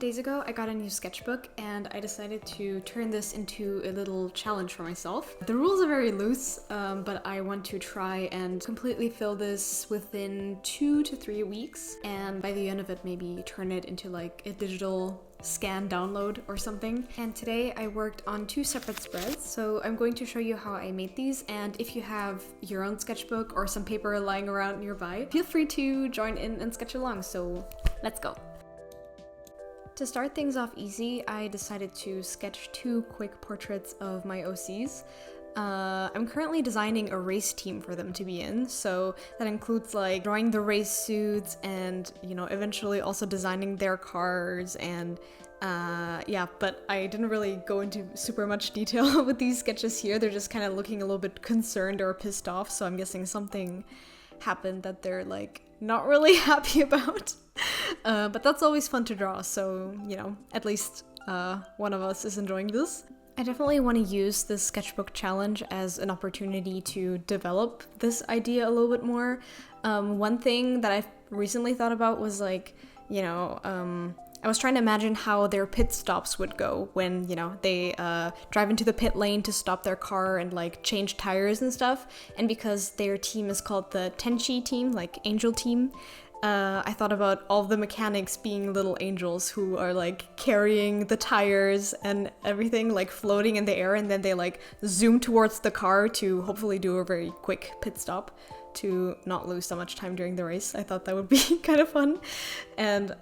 days ago, I got a new sketchbook and I decided to turn this into a little challenge for myself. The rules are very loose, but I want to try and completely fill this within 2 to 3 weeks, and by the end of it, maybe turn it into like a digital scan download or something. And today I worked on 2 separate spreads, so I'm going to show you how I made these, and if you have your own sketchbook or some paper lying around nearby, feel free to join in and sketch along, so let's go. To start things off easy, I decided to sketch 2 quick portraits of my OCs. I'm currently designing a race team for them to be in, so that includes like drawing the race suits and, you know, eventually also designing their cars and yeah, but I didn't really go into super much detail with these sketches here. They're just kind of looking a little bit concerned or pissed off, so I'm guessing something happened that they're like not really happy about. But that's always fun to draw, so, you know, at least one of us is enjoying this. I definitely want to use this sketchbook challenge as an opportunity to develop this idea a little bit more. One thing that I've recently thought about was like, you know, I was trying to imagine how their pit stops would go when, you know, they drive into the pit lane to stop their car and like change tires and stuff. And because their team is called the Teni team, like angel team, I thought about all the mechanics being little angels who are like carrying the tires and everything, like floating in the air, and then they like zoom towards the car to hopefully do a very quick pit stop to not lose so much time during the race. I thought that would be kind of fun. And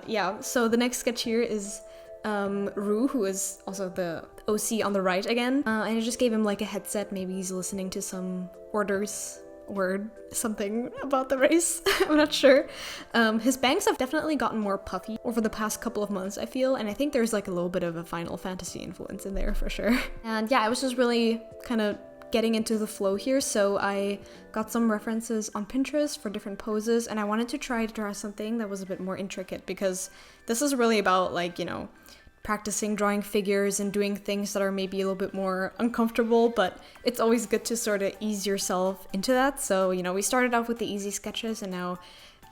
yeah, so the next sketch here is Rue, who is also the OC on the right again. And I just gave him like a headset, maybe he's listening to some orders. Word something about the race. I'm not sure. His bangs have definitely gotten more puffy over the past couple of months, I feel, and I think there's like a little bit of a Final Fantasy influence in there for sure. And yeah, I was just really kind of getting into the flow here, so I got some references on Pinterest for different poses, and I wanted to try to draw something that was a bit more intricate, because this is really about like, you know, practicing drawing figures and doing things that are maybe a little bit more uncomfortable, but it's always good to sort of ease yourself into that. So, you know, we started off with the easy sketches, and now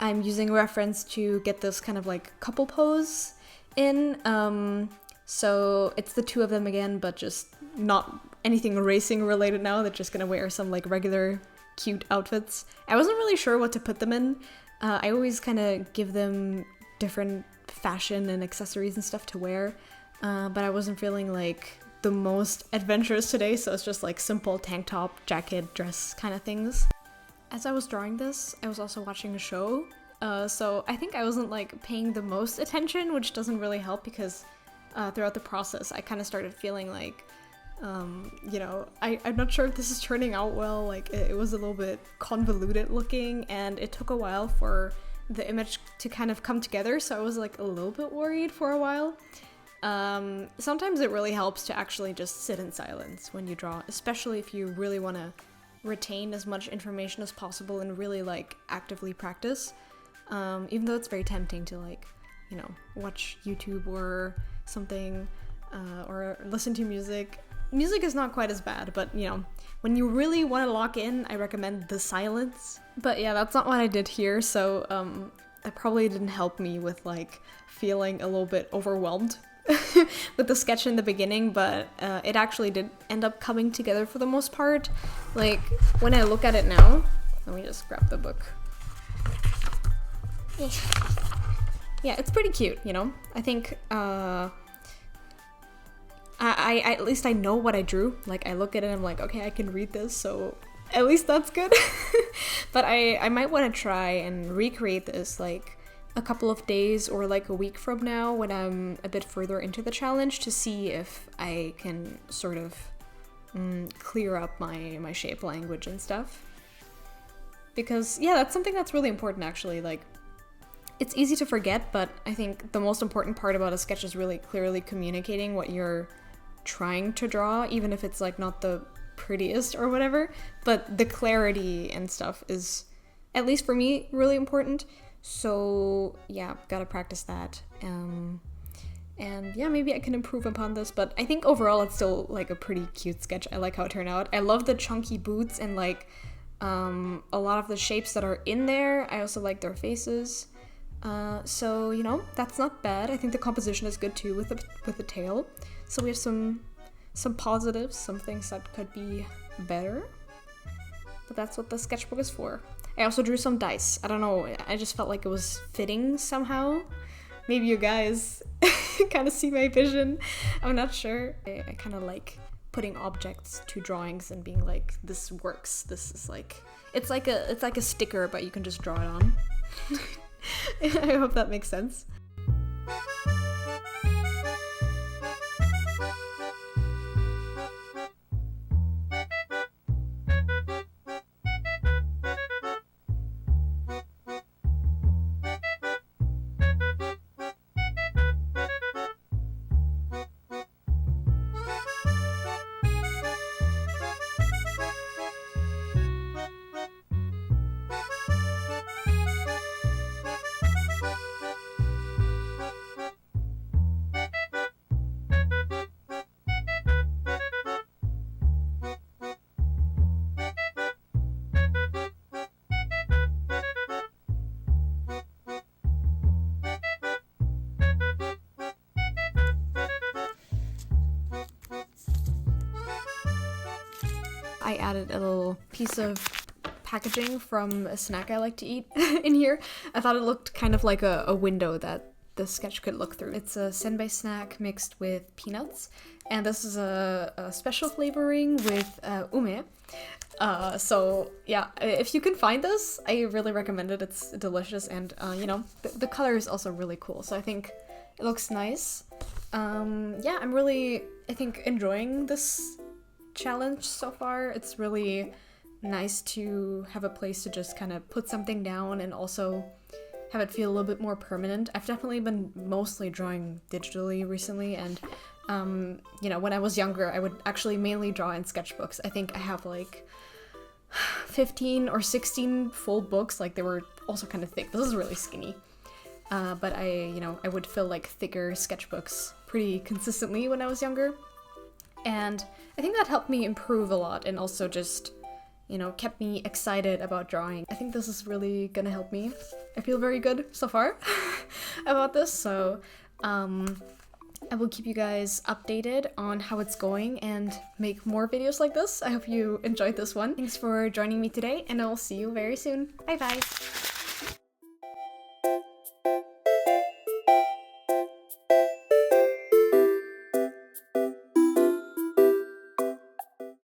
I'm using a reference to get this kind of like couple pose in. So it's the 2 of them again, but just not anything racing related now. They're just gonna wear some like regular cute outfits. I wasn't really sure what to put them in. I always kind of give them different fashion and accessories and stuff to wear, but I wasn't feeling like the most adventurous today, so it's just like simple tank top, jacket, dress kind of things. As I was drawing this, I was also watching a show, so I think I wasn't like paying the most attention, which doesn't really help, because throughout the process I kind of started feeling like, you know, I'm not sure if this is turning out well. Like it was a little bit convoluted looking, and it took a while for the image to kind of come together, so I was like a little bit worried for a while. Sometimes it really helps to actually just sit in silence when you draw, especially if you really want to retain as much information as possible and really like actively practice, even though it's very tempting to like, you know, watch YouTube or something, or listen to music. Music is not quite as bad, but you know, when you really want to lock in, I recommend the silence. But yeah, that's not what I did here, so that probably didn't help me with like feeling a little bit overwhelmed with the sketch in the beginning, but it actually did end up coming together for the most part. Like when I look at it now, let me just grab the book. Yeah, it's pretty cute, you know? I think I at least I know what I drew. Like I look at it and I'm like, okay, I can read this, so at least that's good. But I might want to try and recreate this like a couple of days or like a week from now when I'm a bit further into the challenge, to see if I can sort of clear up my shape language and stuff. Because yeah, that's something that's really important actually. Like it's easy to forget, but I think the most important part about a sketch is really clearly communicating what you're trying to draw, even if it's like not the prettiest or whatever, but the clarity and stuff is, at least for me, really important. So yeah, gotta practice that. And yeah, maybe I can improve upon this, but I think overall it's still like a pretty cute sketch. I like how it turned out. I love the chunky boots and like a lot of the shapes that are in there. I also like their faces. So, you know, that's not bad. I think the composition is good too with the tail. So we have some positives, some things that could be better. But that's what the sketchbook is for. I also drew some dice. I don't know, I just felt like it was fitting somehow. Maybe you guys kind of see my vision. I'm not sure. I kind of like putting objects to drawings and being like, this works. This is like, it's like a sticker, but you can just draw it on. I hope that makes sense. I added a little piece of packaging from a snack I like to eat in here. I thought it looked kind of like a window that the sketch could look through. It's a senbei snack mixed with peanuts, and this is a special flavoring with ume. So yeah, if you can find this, I really recommend it. It's delicious, and you know, the color is also really cool, so I think it looks nice. Yeah, I'm really, I think, enjoying this challenge so far. It's really nice to have a place to just kind of put something down and also have it feel a little bit more permanent. I've definitely been mostly drawing digitally recently, and you know, when I was younger, I would actually mainly draw in sketchbooks. I think I have like 15 or 16 full books. Like, they were also kind of thick. This is really skinny. But I would fill like thicker sketchbooks pretty consistently when I was younger. And I think that helped me improve a lot, and also just, you know, kept me excited about drawing. I think this is really gonna help me. I feel very good so far about this, so I will keep you guys updated on how it's going and make more videos like this. I hope you enjoyed this one. Thanks for joining me today, and I will see you very soon. Bye bye!